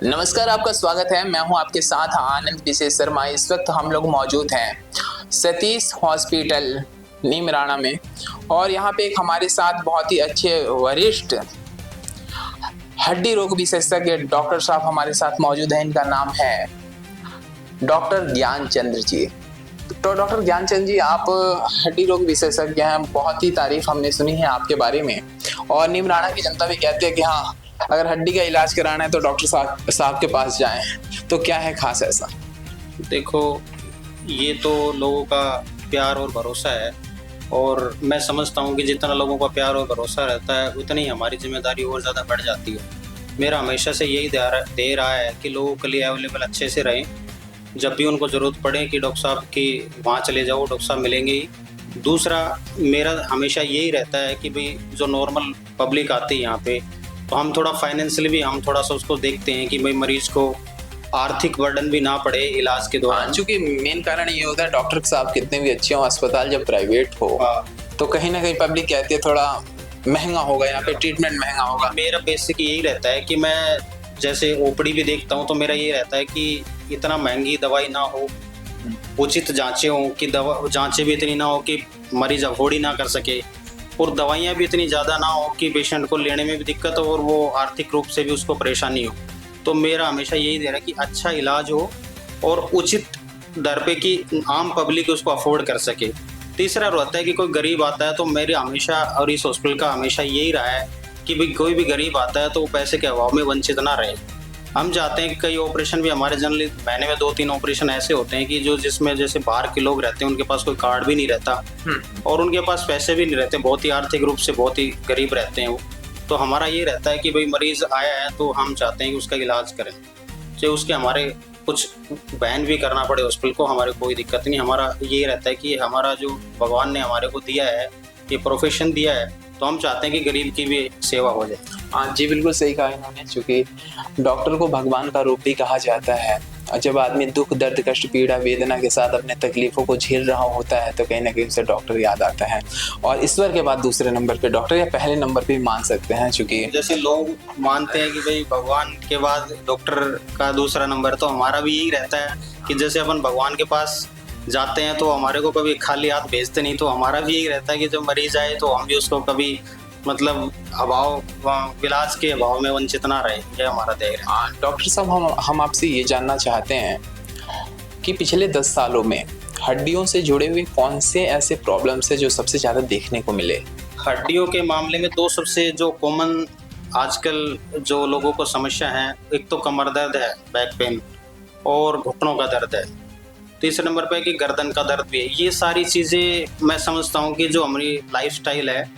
नमस्कार, आपका स्वागत है। मैं हूं आपके साथ आनंद विशेष शर्मा। इस वक्त हम लोग मौजूद हैं सतीश हॉस्पिटल नीमराणा में और यहाँ पे एक हमारे साथ बहुत ही अच्छे वरिष्ठ हड्डी रोग विशेषज्ञ डॉक्टर साहब हमारे साथ मौजूद हैं। इनका नाम है डॉक्टर ज्ञानचंद्र जी। तो डॉक्टर ज्ञानचंद जी, आप हड्डी रोग विशेषज्ञ हैं। बहुत ही तारीफ हमने सुनी है आपके बारे में और नीमराणा की जनता भी कहती है कि हाँ, अगर हड्डी का इलाज कराना है तो डॉक्टर साहब के पास जाएं। तो क्या है खास ऐसा? देखो, ये तो लोगों का प्यार और भरोसा है और मैं समझता हूँ कि जितना लोगों का प्यार और भरोसा रहता है उतनी हमारी जिम्मेदारी और ज़्यादा बढ़ जाती है। मेरा हमेशा से यही दे रहा है कि लोगों के लिए अवेलेबल अच्छे से रहें। जब भी उनको ज़रूरत पड़े कि डॉक्टर साहब की वहाँ चले जाओ, डॉक्टर साहब मिलेंगे ही। दूसरा, मेरा हमेशा यही रहता है कि भाई जो नॉर्मल पब्लिक आती है यहाँ पे, तो हम थोड़ा फाइनेंशियली भी हम थोड़ा सा उसको देखते हैं कि भाई मरीज को आर्थिक बर्डन भी ना पड़े इलाज के दौरान। क्योंकि मेन कारण ये होता है, डॉक्टर साहब कितने भी अच्छे हो, अस्पताल जब प्राइवेट हो तो कहीं ना कहीं पब्लिक कहती है थोड़ा महंगा होगा, यहाँ पे ट्रीटमेंट महंगा होगा। मेरा बेसिक यही रहता है कि मैं जैसे ओपीडी भी देखता हूँ तो मेरा ये रहता है कि इतना महंगी दवाई ना हो, उचित जांचें हों कि दवा जांचें भी इतनी ना हो कि मरीज अफोर्ड ही ना कर सके, और दवाइयाँ भी इतनी ज़्यादा ना हो कि पेशेंट को लेने में भी दिक्कत हो और वो आर्थिक रूप से भी उसको परेशानी हो। तो मेरा हमेशा यही दे रहा है कि अच्छा इलाज हो और उचित दर पे कि आम पब्लिक उसको अफोर्ड कर सके। तीसरा रहता है कि कोई गरीब आता है तो मेरे हमेशा और इस हॉस्पिटल का हमेशा यही रहा है कि भाई कोई भी गरीब आता है तो वो पैसे के अभाव में वंचित ना रहे। हम चाहते हैं कि कई ऑपरेशन भी हमारे जनरली महीने में 2-3 ऑपरेशन ऐसे होते हैं कि जो जिसमें जैसे बाहर के लोग रहते हैं, उनके पास कोई कार्ड भी नहीं रहता और उनके पास पैसे भी नहीं रहते, बहुत ही आर्थिक रूप से बहुत ही गरीब रहते हैं वो। तो हमारा ये रहता है कि भाई मरीज आया है तो हम चाहते हैं कि उसका इलाज करें, चाहे उसके हमारे कुछ बैन भी करना पड़े हॉस्पिटल को, हमारे कोई दिक्कत नहीं। हमारा ये रहता है कि हमारा जो भगवान ने हमारे को दिया है, ये प्रोफेशन दिया है, तो हम चाहते हैं कि गरीब की भी सेवा हो जाए। हाँ जी, बिल्कुल सही कहा इन्होंने। चूंकि डॉक्टर को भगवान का रूप भी कहा जाता है और जब आदमी दुख, दर्द, कष्ट, पीड़ा, वेदना के साथ अपने तकलीफों को झेल रहा होता है तो कहीं ना कहीं उसे डॉक्टर याद आता है। और ईश्वर के बाद दूसरे नंबर पे डॉक्टर या पहले नंबर पे भी मान सकते हैं। चूंकि जैसे लोग मानते हैं कि भाई भगवान के बाद डॉक्टर का दूसरा नंबर, तो हमारा भी यही रहता है कि जैसे अपन भगवान के पास जाते हैं तो हमारे को कभी खाली हाथ भेजते नहीं, तो हमारा भी यही रहता है कि जब मरीज आए तो हम भी उसको कभी मतलब इलाज के अभाव में वंचित ना रहे। ये हमारा ध्येय है। डॉक्टर साहब, हम आपसे ये जानना चाहते हैं कि पिछले 10 सालों में हड्डियों से जुड़े हुए कौन से ऐसे प्रॉब्लम्स है जो सबसे ज्यादा देखने को मिले? हड्डियों के मामले में दो सबसे जो कॉमन आजकल जो लोगों को समस्या है, एक तो कमर दर्द है, बैक पेन, और घुटनों का दर्द है। तीसरे नंबर पे कि गर्दन का दर्द भी है। ये सारी चीज़ें मैं समझता हूँ कि जो हमारी लाइफस्टाइल है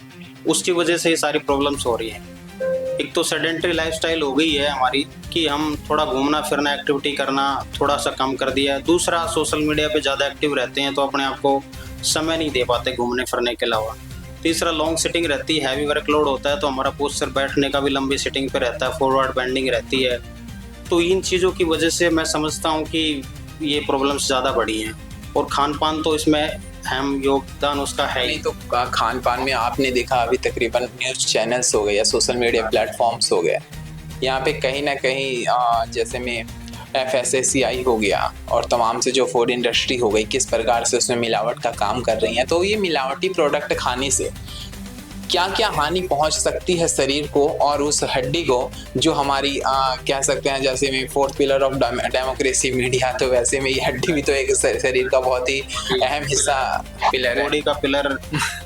उसकी वजह से ये सारी प्रॉब्लम्स हो रही हैं। एक तो सेडेंटरी लाइफस्टाइल हो गई है हमारी कि हम थोड़ा घूमना फिरना, एक्टिविटी करना थोड़ा सा कम कर दिया है। दूसरा, सोशल मीडिया पे ज़्यादा एक्टिव रहते हैं तो अपने आप को समय नहीं दे पाते घूमने फिरने के अलावा। तीसरा, लॉन्ग सिटिंग रहती है, हैवी वर्कलोड होता है तो हमारा पोस्चर बैठने का भी लंबी सिटिंग पे रहता है, फॉरवर्ड बेंडिंग रहती है। तो इन चीज़ों की वजह से मैं समझता हूँ कि ये प्रॉब्लम्स ज़्यादा बढ़ी हैं और खान पान तो इसमें अहम योगदान उसका है ही। तो खान पान में आपने देखा अभी तकरीबन न्यूज़ चैनल्स हो गए या सोशल मीडिया प्लेटफॉर्म्स हो गए, यहाँ पे कहीं ना कहीं जैसे में FSSAI हो गया और तमाम से जो फूड इंडस्ट्री हो गई, किस प्रकार से उसमें मिलावट का काम कर रही है। तो ये मिलावटी प्रोडक्ट खाने से क्या क्या हानि पहुंच सकती है शरीर को और उस हड्डी को, जो हमारी कह सकते हैं जैसे में 4th pillar of democracy media, तो वैसे में ये हड्डी भी तो एक शरीर का बहुत ही अहम हिस्सा, पिलर है। बॉडी का पिलर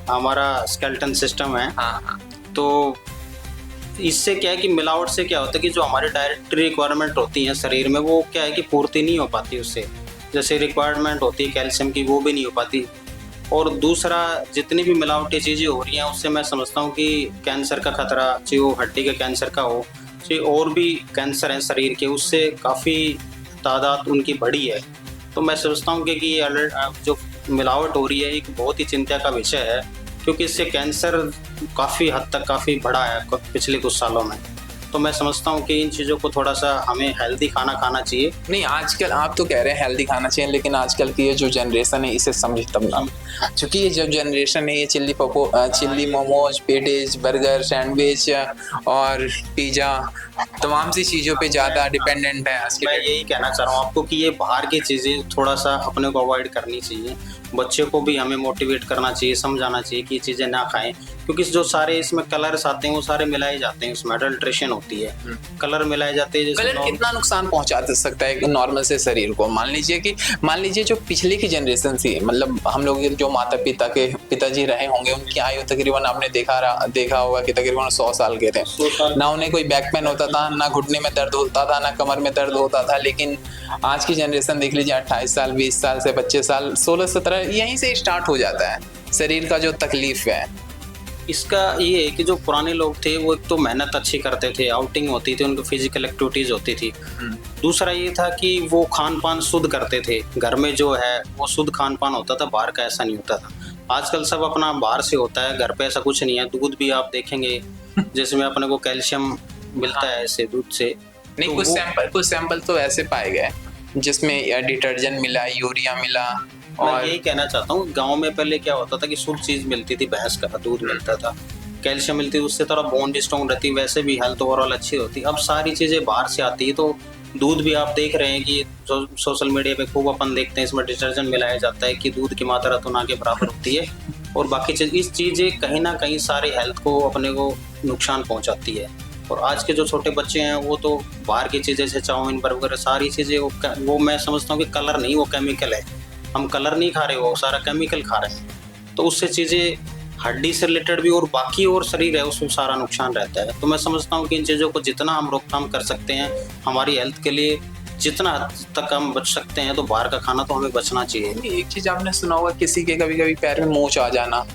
हमारा स्केलेटन सिस्टम है। हाँ। तो इससे क्या है कि मिलावट से क्या होता है कि जो हमारी डायरेक्टरी रिक्वायरमेंट होती है शरीर में, वो क्या है कि पूर्ति नहीं हो पाती उससे। जैसे रिक्वायरमेंट होती है कैल्शियम की, वो भी नहीं हो पाती। और दूसरा, जितनी भी मिलावटी चीज़ें हो रही हैं उससे मैं समझता हूँ कि कैंसर का खतरा, चाहे वो हड्डी के कैंसर का हो, चाहे और भी कैंसर है शरीर के, उससे काफ़ी तादाद उनकी बढ़ी है। तो मैं समझता हूँ कि ये जो मिलावट हो रही है एक बहुत ही चिंता का विषय है, क्योंकि इससे कैंसर काफ़ी हद तक काफ़ी बढ़ा है पिछले कुछ सालों में। तो मैं समझता हूँ कि इन चीज़ों को थोड़ा सा हमें हेल्दी खाना खाना चाहिए। नहीं, आजकल आप तो कह रहे हैं हेल्दी खाना चाहिए, लेकिन आजकल की ये जो जनरेशन है इसे समझे तब ना, क्योंकि ये जो जनरेशन है ये chilli momos, patties, burger, sandwich और पिज़्ज़ा, तमाम सी चीज़ों पे ज़्यादा डिपेंडेंट है आज के मैं डेट। यही कहना चाह रहा हूँ आपको कि ये बाहर की चीज़ें थोड़ा सा अपने को अवॉइड करनी चाहिए। बच्चे को भी हमें मोटिवेट करना चाहिए, समझाना चाहिए कि ये चीज़ें ना खाएं, क्योंकि जो सारे इसमें कलर्स आते हैं वो सारे मिलाए जाते हैं, उसमें अडल्ट्रेशन होती है, कलर मिलाए जाते हैं। जैसे कलर कितना नुकसान पहुंचा सकता है एक नॉर्मल से शरीर को? मान लीजिए जो पिछले की जनरेशन थी, मतलब हम लोग के जो माता पिता के पिताजी रहे होंगे, उनकी आयु तकरीबन आपने देखा होगा कि तकरीबन 100 साल के थे। ना उन्हें कोई बैक पेन होता था, ना घुटने में दर्द होता था, ना कमर में दर्द होता था। लेकिन आज की जनरेशन देख लीजिए, 28 साल, 20 साल से 25 साल, 16, 17, यहीं से स्टार्ट हो जाता है शरीर का जो तकलीफ है। इसका ये है कि जो पुराने लोग थे वो एक तो मेहनत अच्छी करते थे, आउटिंग होती थी, उनको फिजिकल एक्टिविटीज होती थी। दूसरा ये था कि वो खान पान शुद्ध करते थे, घर में जो है वो शुद्ध खान पान होता था, बाहर का ऐसा नहीं होता था। आजकल सब अपना बाहर से होता है, घर पे ऐसा कुछ नहीं है। दूध भी आप देखेंगे जिसमें अपने को कैल्शियम मिलता है ऐसे दूध से। नहीं, तो कुछ सैंपल तो ऐसे पाए गए जिसमें डिटर्जेंट मिला, यूरिया मिला। मैं और यही कहना चाहता हूँ, गांव में पहले क्या होता था कि शुद्ध चीज मिलती थी, भैंस का दूध मिलता था, कैल्शियम मिलती थी, उससे थोड़ा बोन स्ट्रॉन्ग रहती, वैसे भी हेल्थ ओवरऑल अच्छी होती। अब सारी चीजें बाहर से आती है, तो दूध भी आप देख रहे हैं कि सोशल मीडिया पे खूब अपन देखते हैं, इसमें डिटर्जेंट मिलाया जाता है कि दूध की मात्रा तो ना के बराबर होती है, और बाकी इस चीजें कहीं ना कहीं सारी हेल्थ को अपने को नुकसान पहुंचाती है। और आज के जो छोटे बच्चे हैं वो तो बाहर की चीज़ें जैसे चाउमीन, बर्गर, सारी चीज़ें वो मैं समझता हूँ कि कलर नहीं, वो केमिकल है। हम कलर नहीं खा रहे, वो सारा केमिकल खा रहे हैं, तो उससे चीज़ें हड्डी से रिलेटेड भी और बाकी और शरीर है उसमें सारा नुकसान रहता है। तो मैं समझता हूँ कि इन चीज़ों को जितना हम रोकथाम कर सकते हैं हमारी हेल्थ के लिए, जितना हद तक हम बच सकते हैं, तो बाहर का खाना तो हमें बचना चाहिए। एक चीज आपने सुना होगा, किसी के कभी कभी पैर में मोच आ जाना,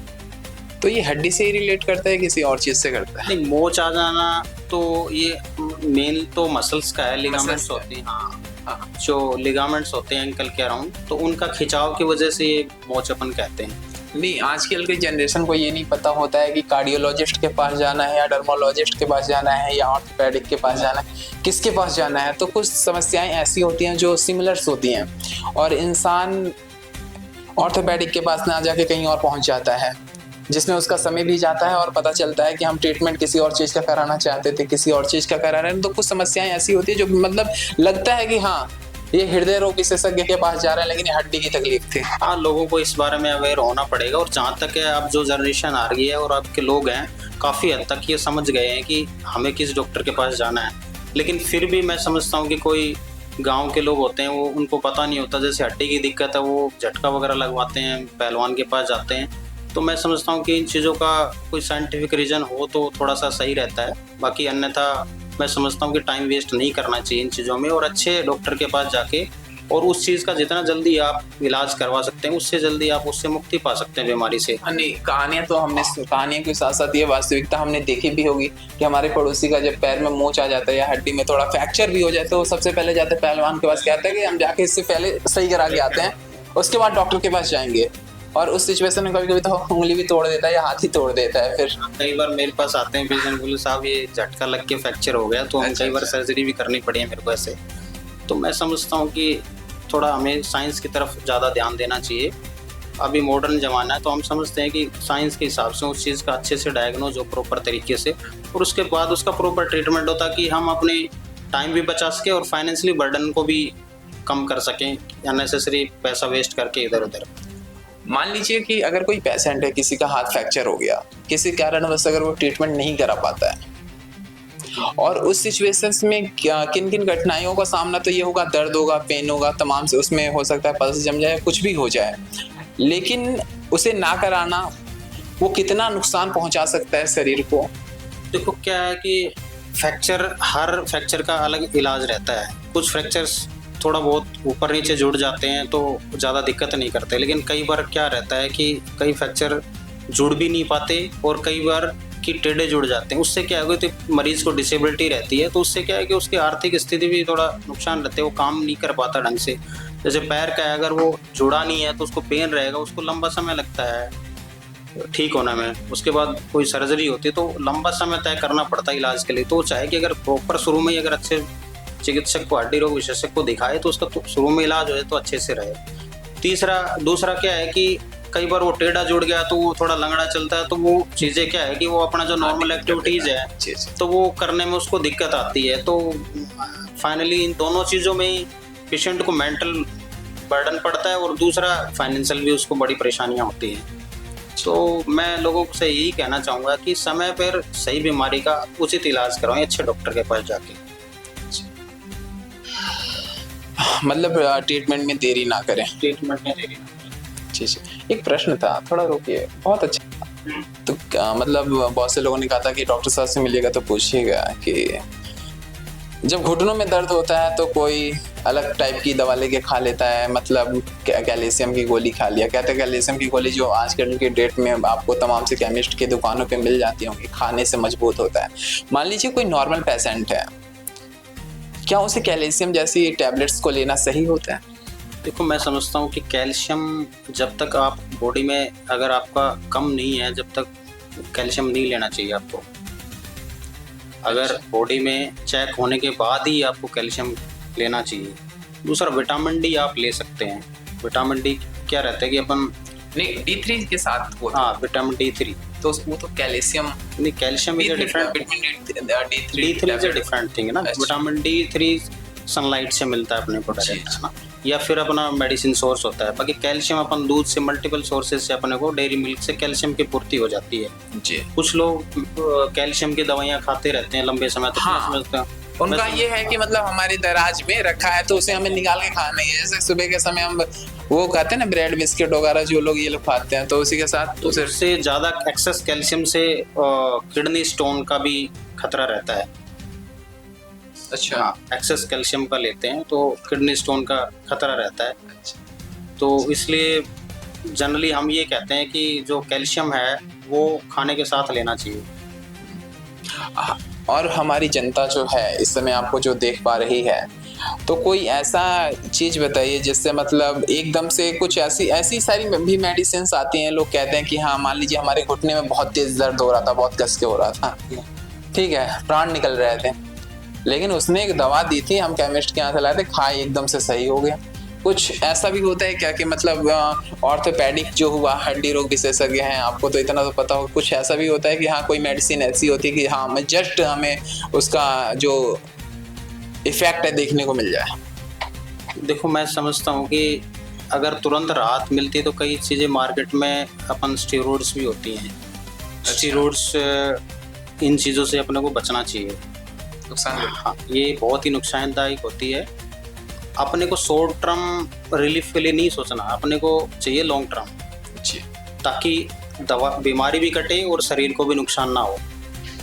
तो ये हड्डी से ही रिलेट करता है, किसी और चीज से करता है? नहीं, मोच आ जाना तो ये मेन तो मसल्स का है, लिगामेंट्स होते हैं। हाँ, जो लिगामेंट्स होते हैं एंकल के अराउंड, तो उनका खिंचाव की वजह से ये मोच अपन कहते हैं। नहीं, आजकल की जनरेशन को ये नहीं पता होता है कि कार्डियोलॉजिस्ट के पास जाना है या डर्मोलॉजिस्ट के पास जाना है या ऑर्थोपेडिक के पास जाना है, किसके पास जाना है। तो कुछ समस्याएं ऐसी होती हैं जो सिमिलर्स होती हैं, और इंसान ऑर्थोपेडिक के पास ना जाके कहीं और पहुंच जाता है, जिसमें उसका समय भी जाता है और पता चलता है कि हम ट्रीटमेंट किसी और चीज़ का कराना चाहते थे, किसी और चीज़ का करा रहे हैं। तो कुछ समस्याएं ऐसी होती है जो मतलब लगता है कि हाँ, ये हृदय रोग विशेषज्ञ के पास जा रहा है, लेकिन ये हड्डी की तकलीफ थी। हाँ, लोगों को इस बारे में अवेयर होना पड़ेगा। और जहाँ तक है, अब जो जनरेशन आ रही है और अब के लोग हैं, काफ़ी हद तक ये समझ गए हैं कि हमें किस डॉक्टर के पास जाना है। लेकिन फिर भी मैं समझता हूँ कि कोई गांव के लोग होते हैं, वो उनको पता नहीं होता, जैसे हड्डी की दिक्कत है वो झटका वगैरह लगवाते हैं, पहलवान के पास जाते हैं। तो मैं समझता हूँ कि इन चीज़ों का कोई साइंटिफिक रीज़न हो तो थोड़ा सा सही रहता है। बाकी अन्यथा मैं समझता हूँ कि टाइम वेस्ट नहीं करना चाहिए इन चीज़ों में, और अच्छे डॉक्टर के पास जाके और उस चीज़ का जितना जल्दी आप इलाज करवा सकते हैं, उससे जल्दी आप उससे मुक्ति पा सकते हैं बीमारी से। नहीं, कहानियां के साथ साथ ये वास्तविकता हमने देखी भी होगी कि हमारे पड़ोसी का जब पैर में मोच आ जाता है या हड्डी में थोड़ा फ्रैक्चर भी हो जाए, तो वो सबसे पहले जाते हैं पहलवान के पास, कहते हैं कि हम जाके इससे पहले सही करा के आते हैं, उसके बाद डॉक्टर के पास जाएंगे। और उस सिचुएशन में कभी कभी तो उंगली भी तोड़ देता है या हाथ ही तोड़ देता है। फिर कई बार मेरे पास आते हैं पेशेंट, बोले साहब ये झटका लग के फ्रैक्चर हो गया, तो हम कई बार सर्जरी भी करनी पड़ी है मेरे को ऐसे। तो मैं समझता हूँ कि थोड़ा हमें साइंस की तरफ ज़्यादा ध्यान देना चाहिए। अभी मॉडर्न ज़माना है, तो हम समझते हैं कि साइंस के हिसाब से उस चीज़ का अच्छे से डायग्नोज हो प्रॉपर तरीके से, और उसके बाद उसका प्रॉपर ट्रीटमेंट होता कि हम अपने टाइम भी बचा सकें और फाइनेंशियली बर्डन को भी कम कर सकें, अननेसेसरी पैसा वेस्ट करके इधर उधर। मान लीजिए कि अगर कोई पेशेंट है, किसी का हाथ फ्रैक्चर हो गया, किसी कारणवश अगर वो ट्रीटमेंट नहीं करा पाता है, और उस सिचुएशंस में किन किन कठिनाइयों का सामना, तो ये होगा, दर्द होगा, पेन होगा, तमाम से उसमें हो सकता है पल्स जम जाए, कुछ भी हो जाए, लेकिन उसे ना कराना वो कितना नुकसान पहुंचा सकता है शरीर को? देखो क्या है कि हर फ्रैक्चर का अलग इलाज रहता है। कुछ फ्रैक्चर्स थोड़ा बहुत ऊपर नीचे जुड़ जाते हैं तो ज़्यादा दिक्कत नहीं करते, लेकिन कई बार क्या रहता है कि कई फ्रैक्चर जुड़ भी नहीं पाते और कई बार कि टेढ़े जुड़ जाते हैं। उससे क्या है, तो मरीज को डिसेबिलिटी रहती है, तो उससे क्या है कि उसकी आर्थिक स्थिति भी थोड़ा नुकसान रहती है, वो काम नहीं कर पाता ढंग से। जैसे पैर का है, अगर वो जुड़ा नहीं है तो उसको पेन रहेगा, उसको लंबा समय लगता है। ठीक होने में, उसके बाद कोई सर्जरी होती है तो लंबा समय तय करना पड़ता है इलाज के लिए। तो चाहे कि अगर प्रॉपर शुरू में ही अगर अच्छे चिकित्सक को, हड्डी रोग विशेषज्ञ को दिखाए तो उसका तो शुरू में इलाज हो जाए तो अच्छे से रहे। दूसरा क्या है कि कई बार वो टेढ़ा जुड़ गया तो वो थोड़ा लंगड़ा चलता है, तो वो चीज़ें क्या है कि वो अपना जो नॉर्मल एक्टिविटीज़ है तो वो करने में उसको दिक्कत आती है। तो फाइनली इन दोनों चीज़ों में ही पेशेंट को मेंटल बर्डन पड़ता है और दूसरा फाइनेंशियल भी उसको बड़ी परेशानियां होती हैं। तो मैं लोगों से यही कहना चाहूँगा कि समय पर सही बीमारी का उचित इलाज करवाएं अच्छे डॉक्टर के पास जाके। मतलब ट्रीटमेंट में देरी ना करें। जी। एक प्रश्न था, थोड़ा रुकिए, बहुत अच्छा। तो मतलब बहुत से लोगों ने कहा था कि डॉक्टर साहब से मिलिएगा तो पूछिएगा कि जब घुटनों में दर्द होता है तो कोई अलग टाइप की दवा लेके खा लेता है, मतलब कैल्शियम की गोली खा लिया। कहते हैं कैल्शियम की गोली जो आजकल के डेट में आपको तमाम से केमिस्ट की दुकानों पे मिल जाती होंगी, खाने से मजबूत होता है। मान लीजिए कोई नॉर्मल पेशेंट है, क्या उसे कैल्शियम जैसी टैबलेट्स को लेना सही होता है? देखो, मैं समझता हूँ कि कैल्शियम जब तक आप बॉडी में अगर आपका कम नहीं है, जब तक कैल्शियम नहीं लेना चाहिए आपको। अगर बॉडी में चेक होने के बाद ही आपको कैल्शियम लेना चाहिए। दूसरा, विटामिन डी आप ले सकते हैं। विटामिन डी क्या रहता है कि अपन नहीं, D3 के साथ वो, हाँ, विटामिन D3 तो वो तो कैल्शियम नहीं, calcium is different, D3 is different thing है ना। विटामिन D3 सनलाइट से मिलता है अपने को डायरेक्ट, है ना, या फिर अपना मेडिसिन सोर्स होता है। बाकी कैल्शियम अपन दूध से, मल्टीपल सोर्सेज से अपने को, डेयरी मिल्क से कैल्शियम की पूर्ति हो जाती है जी। कुछ लोग कैल्शियम की दवाइयाँ खाते रहते हैं लंबे समय तक। हाँ, समझते हैं उनका ये है कि मतलब हमारे दराज में रखा है तो उसे हमें निकाल के खाना ही है। जैसे सुबह के समय हम वो खाते हैं ना, ब्रेड बिस्किट वगैरह जो लोग ये लोग खाते हैं, तो उसी के साथ तो उससे ज़्यादा एक्सेस कैल्शियम से किडनी स्टोन का भी खतरा रहता है। अच्छा। हाँ, एक्सेस कैल्शियम का लेते हैं तो किडनी स्टोन का खतरा रहता है। तो इसलिए जनरली हम ये कहते हैं कि जो कैल्शियम है वो खाने के साथ लेना चाहिए। और हमारी जनता जो है इस समय आपको जो देख पा रही है, तो कोई ऐसा चीज़ बताइए जिससे मतलब एकदम से कुछ ऐसी सारी भी मेडिसिन आती हैं, लोग कहते हैं कि हाँ, मान लीजिए हमारे घुटने में बहुत तेज दर्द हो रहा था, बहुत कस के हो रहा था, ठीक है, प्राण निकल रहे थे, लेकिन उसने एक दवा दी थी, हम केमिस्ट के यहाँ से लाए थे, खाए, एकदम से सही हो गया। कुछ ऐसा भी होता है क्या कि मतलब ऑर्थोपेडिक जो हुआ, हड्डी रोग विशेषज्ञ हैं, आपको तो इतना तो पता होगा, कुछ ऐसा भी होता है कि हाँ, कोई मेडिसिन ऐसी होती है कि हाँ, मैं जस्ट हमें उसका जो इफेक्ट है देखने को मिल जाए? देखो, मैं समझता हूँ कि अगर तुरंत राहत मिलती है तो कई चीज़ें मार्केट में अपन स्टेरॉइड्स भी होती हैं। स्टेरॉइड्स, इन चीज़ों से अपने को बचना चाहिए। हाँ, ये बहुत ही नुकसानदायक होती है। अपने को शॉर्ट टर्म रिलीफ के लिए नहीं सोचना, अपने को चाहिए लॉन्ग टर्म जी, ताकि बीमारी भी कटे और शरीर को भी नुकसान ना हो।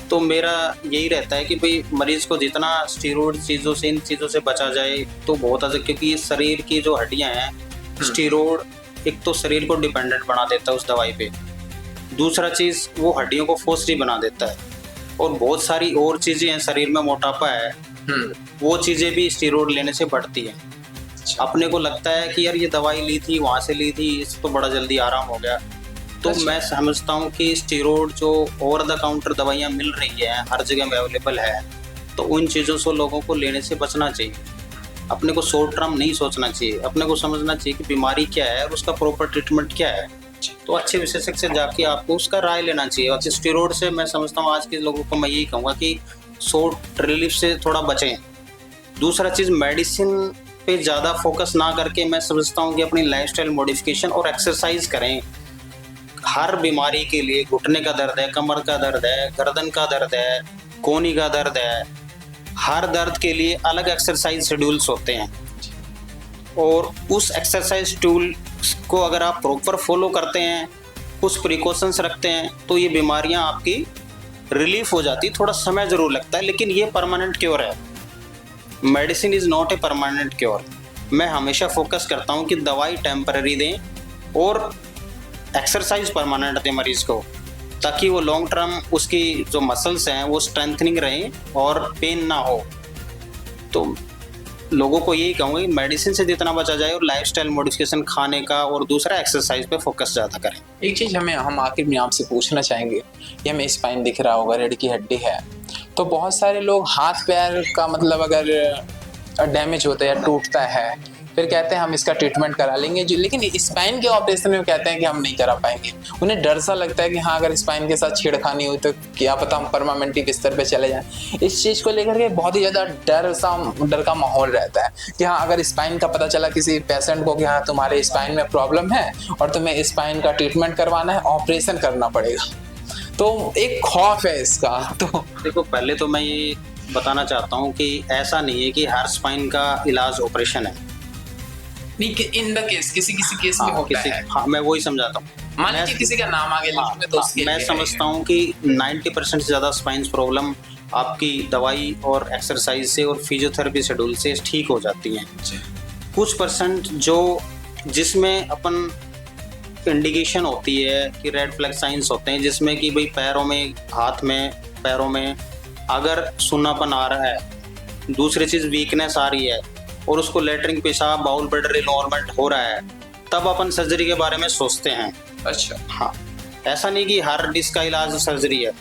तो मेरा यही रहता है कि भाई मरीज को जितना स्टेरॉइड चीज़ों से, इन चीज़ों से बचा जाए तो बहुत अच्छा, क्योंकि शरीर की जो हड्डियां हैं, स्टेरॉइड एक तो शरीर को डिपेंडेंट बना देता है उस दवाई पे, दूसरा चीज़ वो हड्डियों को फोर्सली बना देता है, और बहुत सारी और चीज़ें हैं, शरीर में मोटापा है, वो चीज़ें भी स्टेरॉइड लेने से बढ़ती हैं। अपने को लगता है कि यार ये दवाई ली थी, वहाँ से ली थी, इससे तो बड़ा जल्दी आराम हो गया। तो मैं समझता हूँ कि स्टेरॉइड जो ओवर द काउंटर दवाइयाँ मिल रही है, हर जगह अवेलेबल है, तो उन चीज़ों से लोगों को लेने से बचना चाहिए। अपने को शॉर्ट टर्म नहीं सोचना चाहिए, अपने को समझना चाहिए कि बीमारी क्या है और उसका प्रॉपर ट्रीटमेंट क्या है। तो अच्छे विशेषज्ञ से जाके आपको उसका राय लेना चाहिए। और स्टेरॉइड से मैं समझता हूँ आज के लोगों को मैं यही कहूँगा कि शॉर्ट रिलीफ से थोड़ा बचें। दूसरा चीज़, मेडिसिन पे ज़्यादा फोकस ना करके मैं समझता हूँ कि अपनी लाइफस्टाइल मॉडिफिकेशन और एक्सरसाइज करें। हर बीमारी के लिए, घुटने का दर्द है, कमर का दर्द है, गर्दन का दर्द है, कोहनी का दर्द है, हर दर्द के लिए अलग एक्सरसाइज शेड्यूल्स होते हैं, और उस एक्सरसाइज टूल को अगर आप प्रॉपर फॉलो करते हैं, कुछ प्रिकॉशंस रखते हैं, तो ये बीमारियां आपकी रिलीफ हो जाती। थोड़ा समय ज़रूर लगता है, लेकिन ये परमानेंट क्योर है। Medicine is not a permanent cure. मैं हमेशा फोकस करता हूँ कि दवाई टेम्पररी दें और एक्सरसाइज परमानेंट दें मरीज़ को, ताकि वो लॉन्ग टर्म उसकी जो मसल्स हैं वो स्ट्रेंथनिंग रहें और पेन ना हो। तो लोगों को यही कहूँगा कि मेडिसिन से जितना बचा जाए और लाइफस्टाइल मॉडिफिकेशन, खाने का, और दूसरा एक्सरसाइज पे फोकस ज़्यादा करें। एक चीज़ हम आखिर में आपसे पूछना चाहेंगे, ये हमें स्पाइन दिख रहा होगा, रीढ़ की हड्डी है, तो बहुत सारे लोग हाथ पैर का मतलब अगर डैमेज होता है या टूटता है, फिर कहते हैं हम इसका ट्रीटमेंट करा लेंगे जो, लेकिन स्पाइन के ऑपरेशन में कहते हैं कि हम नहीं करा पाएंगे। उन्हें डर सा लगता है कि हाँ अगर स्पाइन के साथ छेड़खानी हुई तो क्या पता हम परमानेंटली बिस्तर पे चले जाएं। इस चीज़ को लेकर के बहुत ही ज़्यादा डर का माहौल रहता है कि हाँ अगर स्पाइन का पता चला किसी पेशेंट को कि हाँ तुम्हारे स्पाइन में प्रॉब्लम है और तुम्हें स्पाइन का ट्रीटमेंट करवाना है, ऑपरेशन करना पड़ेगा, तो एक खौफ है इसका। तो देखो, पहले तो मैं ये बताना चाहता हूँ कि ऐसा नहीं है कि हर स्पाइन का इलाज ऑपरेशन है। नहीं, इन द केस किसी केस में होता है। हाँ, मैं वही समझाता हूँ। मान लीजिए किसी का नाम आ गया लिस्ट में, तो उसके मैं लिए समझता हूँ कि 90% से ज़्यादा स्पाइन प्रॉब्लम आपकी दवाई और एक्सरसाइज से और फिजियोथेरेपी शेड्यूल से ठीक हो जाती हैं। कुछ परसेंट जो जिसमें अपन इंडिकेशन होती है कि रेड फ्लैग साइंस होते हैं, जिसमें कि भाई पैरों में, हाथ में, पैरों में अगर सुन्नापन आ रहा है, दूसरी चीज़ वीकनेस आ रही है और उसको लेटरिंग, पेशाब, बाउल ब्लैडर इनवॉल्वमेंट हो रहा है, तब अपन सर्जरी के बारे में सोचते हैं। अच्छा, हाँ, ऐसा नहीं कि हर डिस्क का इलाज सर्जरी है।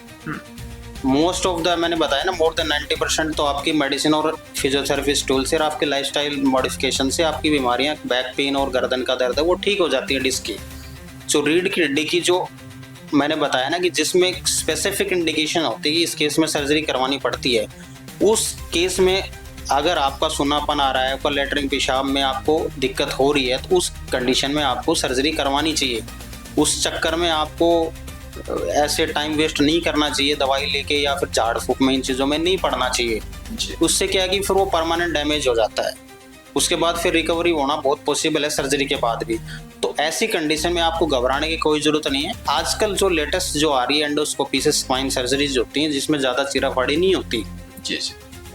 मोस्ट ऑफ द, मैंने बताया ना, मोर देन 90% तो आपकी मेडिसिन और फिजियोथेरेपी टूल से और आपके लाइफस्टाइल मॉडिफिकेशन से आपकी बीमारियां, बैक पेन और गर्दन का दर्द है, वो ठीक हो जाती है। डिस्क की जो रीढ़ की हड्डी की जो मैंने बताया ना कि जिसमें स्पेसिफिक इंडिकेशन होती है कि इस केस में सर्जरी करवानी पड़ती है, उस केस में अगर आपका सुन्नापन आ रहा है, आपका लेटरिन, पेशाब में आपको दिक्कत हो रही है, तो उस कंडीशन में आपको सर्जरी करवानी चाहिए। उस चक्कर में आपको ऐसे टाइम वेस्ट नहीं करना चाहिए दवाई लेके या फिर झाड़ फूक में, इन चीज़ों में नहीं पड़ना चाहिए। उससे क्या है कि फिर वो परमानेंट डैमेज हो जाता है, उसके बाद फिर रिकवरी होना बहुत पॉसिबल है सर्जरी के बाद भी। तो ऐसी कंडीशन में आपको घबराने की कोई ज़रूरत नहीं है। आजकल जो लेटेस्ट जो आ रही है एंडोस्कोपी से स्पाइन सर्जरीज होती हैं, जिसमें ज़्यादा चीराफाड़ी नहीं होती जी,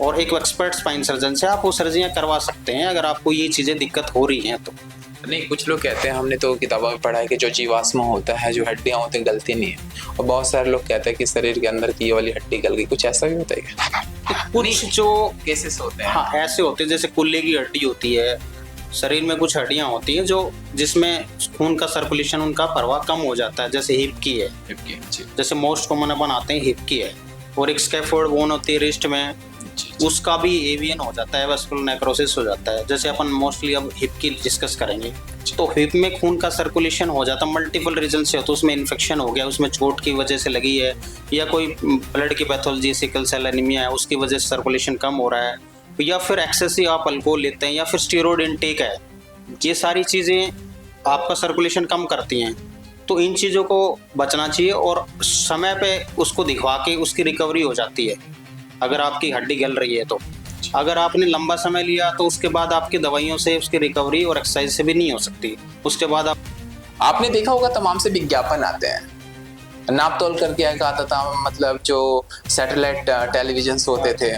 और एक एक्सपर्ट स्पाइन सर्जन से आप वो सर्जरियाँ करवा सकते हैं अगर आपको ये चीज़ें दिक्कत हो रही हैं तो। नहीं, कुछ लोग कहते हैं, हमने तो किताबों में पढ़ा है कि जो जीवाश्म होता है, जो हड्डियाँ होती हैं, गलती नहीं है, और बहुत सारे लोग कहते हैं कि शरीर के अंदर की ये वाली हड्डी गल गई। कुछ ऐसा भी होता है क्या? कुछ जो केसेस होते हैं, हाँ ऐसे होते हैं, जैसे कुल्ले की हड्डी होती है, शरीर में कुछ हड्डियाँ होती हैं जो जिसमें खून का सर्कुलेशन, उनका प्रवाह कम हो जाता है, जैसे हिप की है, जैसे मोस्ट कॉमन अपन आते हैं हिप की है, और एक स्कैफोल्ड बोन होती है रिस्ट में, उसका भी एवियन हो जाता है, वैस्कुलर नेक्रोसिस हो जाता है। जैसे अपन मोस्टली अब हिप की डिस्कस करेंगे, तो हिप में खून का सर्कुलेशन हो जाता है मल्टीपल रीजन से, तो उसमें इन्फेक्शन हो गया, उसमें चोट की वजह से लगी है, या कोई ब्लड की पैथोलॉजी, सिकल सेल एनीमिया है, उसकी वजह से सर्कुलेशन कम हो रहा है, या फिर एक्सेसिव आप अल्कोहल लेते हैं, या फिर स्टेरॉइड इनटेक है, ये सारी चीज़ें आपका सर्कुलेशन कम करती हैं। तो इन चीज़ों को बचना चाहिए और समय पे उसको दिखवा के उसकी रिकवरी हो जाती है। अगर आपकी हड्डी गल रही है तो, अगर आपने लंबा समय लिया तो उसके बाद आपकी दवाइयों से उसकी रिकवरी और एक्सरसाइज से भी नहीं हो सकती। उसके बाद आपने देखा होगा तमाम से विज्ञापन आते हैं, नाप तोल करके एक आता था, मतलब जो सैटेलाइट टेलीविजन होते थे,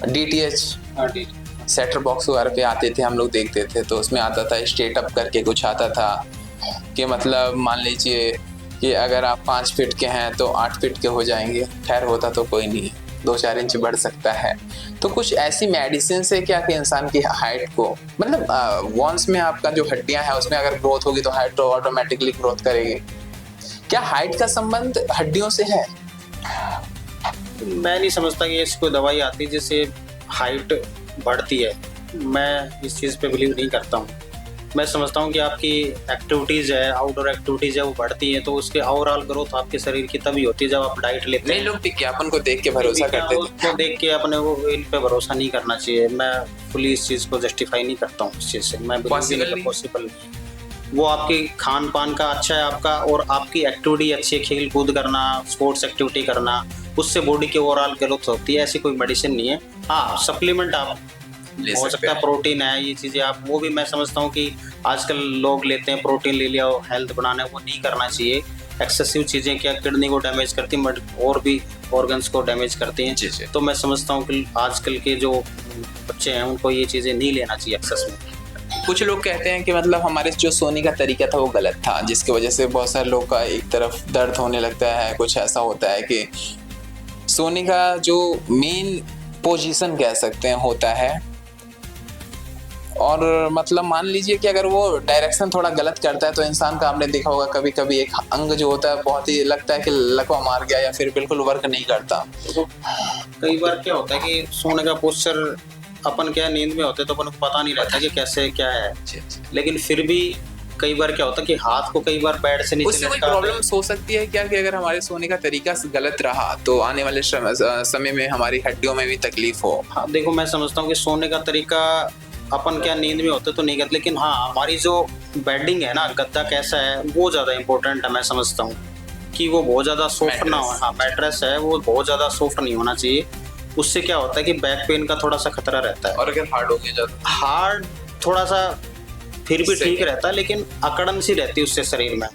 DTH सेटर बॉक्स वगैरह पे आते थे, हम लोग देखते थे, तो उसमें आता था स्ट्रेट अप करके कुछ आता था कि मतलब मान लीजिए कि अगर आप 5 फीट के हैं तो 8 फीट के हो जाएंगे, खैर होता तो कोई नहीं है, 2-4 इंच बढ़ सकता है। तो कुछ ऐसी मेडिसिन से क्या कि इंसान की हाइट को, मतलब वॉन्स में आपका जो हड्डियां हैं उसमें अगर ग्रोथ होगी तो हाइट तो ऑटोमेटिकली ग्रोथ करेगी। क्या हाइट का संबंध हड्डियों से है? मैं नहीं समझता कि ऐसी कोई दवाई आती है जिससे हाइट बढ़ती है। मैं इस चीज़ पे बिलीव नहीं करता हूँ। मैं समझता हूँ कि आपकी एक्टिविटीज़ है, आउटडोर एक्टिविटीज़ है, वो बढ़ती है, तो उसके ओवरऑल ग्रोथ आपके शरीर की तभी होती है जब आप डाइट लेते हैं। लोग विज्ञापन को देख के भरोसा करते हैं, उसको देख के अपने वो इन पे भरोसा नहीं करना चाहिए। मैं फुली इस चीज़ को जस्टिफाई नहीं करता हूँ इस चीज़ से। मैं पॉसिबल वो आपकी खान पान का अच्छा है आपका, और आपकी एक्टिविटी अच्छी है, खेल कूद करना, स्पोर्ट्स एक्टिविटी करना, उससे बॉडी की ओवरऑल ग्रोथ होती है। ऐसी कोई मेडिसिन नहीं है। हाँ, सप्लीमेंट आप हो सकता है, प्रोटीन है, ये चीज़ें आप, वो भी मैं समझता हूँ कि आजकल लोग लेते हैं, प्रोटीन ले लिया हेल्थ बनाना, वो नहीं करना चाहिए। एक्सेसिव चीज़ें क्या किडनी को डैमेज करती हैं, और भी ऑर्गन्स को डैमेज करती हैं। तो मैं समझता हूँ कि आजकल के जो बच्चे हैं उनको ये चीज़ें नहीं लेना चाहिए एक्सेस में। कुछ लोग कहते हैं कि मतलब हमारे जो सोने का तरीका था वो गलत था, जिसकी वजह से बहुत सारे लोग का एक तरफ दर्द होने लगता है। कुछ ऐसा होता है कि सोने का जो मेन पोजीशन कह सकते हैं होता है। और मतलब मान लीजिए कि अगर वो डायरेक्शन थोड़ा गलत करता है तो इंसान का, आपने देखा होगा कभी कभी एक अंग जो होता है बहुत ही लगता है कि लकवा मार गया या फिर बिल्कुल वर्क नहीं करता। तो कई बार क्या होता है कि सोने का पोस्चर, अपन क्या नींद में होते तो अपन को पता नहीं रहता कि कैसे क्या है, लेकिन फिर भी कई बार क्या होता है कि हाथ को कई बार बेड से नीचे उससे कोई प्रॉब्लम हो सकती है क्या कि अगर हमारे सोने का तरीका गलत रहा तो आने वाले समय में हमारी हड्डियों में भी तकलीफ हो? हाँ देखो, मैं समझता हूँ कि सोने का तरीका अपन क्या नींद में होते तो नहीं करते, लेकिन हाँ हमारी जो बेडिंग है ना, गद्दा कैसा है वो ज़्यादा इंपॉर्टेंट है। मैं समझता हूँ कि वो बहुत ज़्यादा सॉफ्ट ना हो। हाँ, मैट्रेस है वो बहुत ज़्यादा सॉफ्ट नहीं होना चाहिए। उससे क्या होता है कि बैक पेन का थोड़ा सा खतरा रहता है। और अगर हार्ड हो गया ज़्यादा, हार्ड थोड़ा सा फिर भी ठीक रहता है, लेकिन अकड़न सी रहती है उससे शरीर में।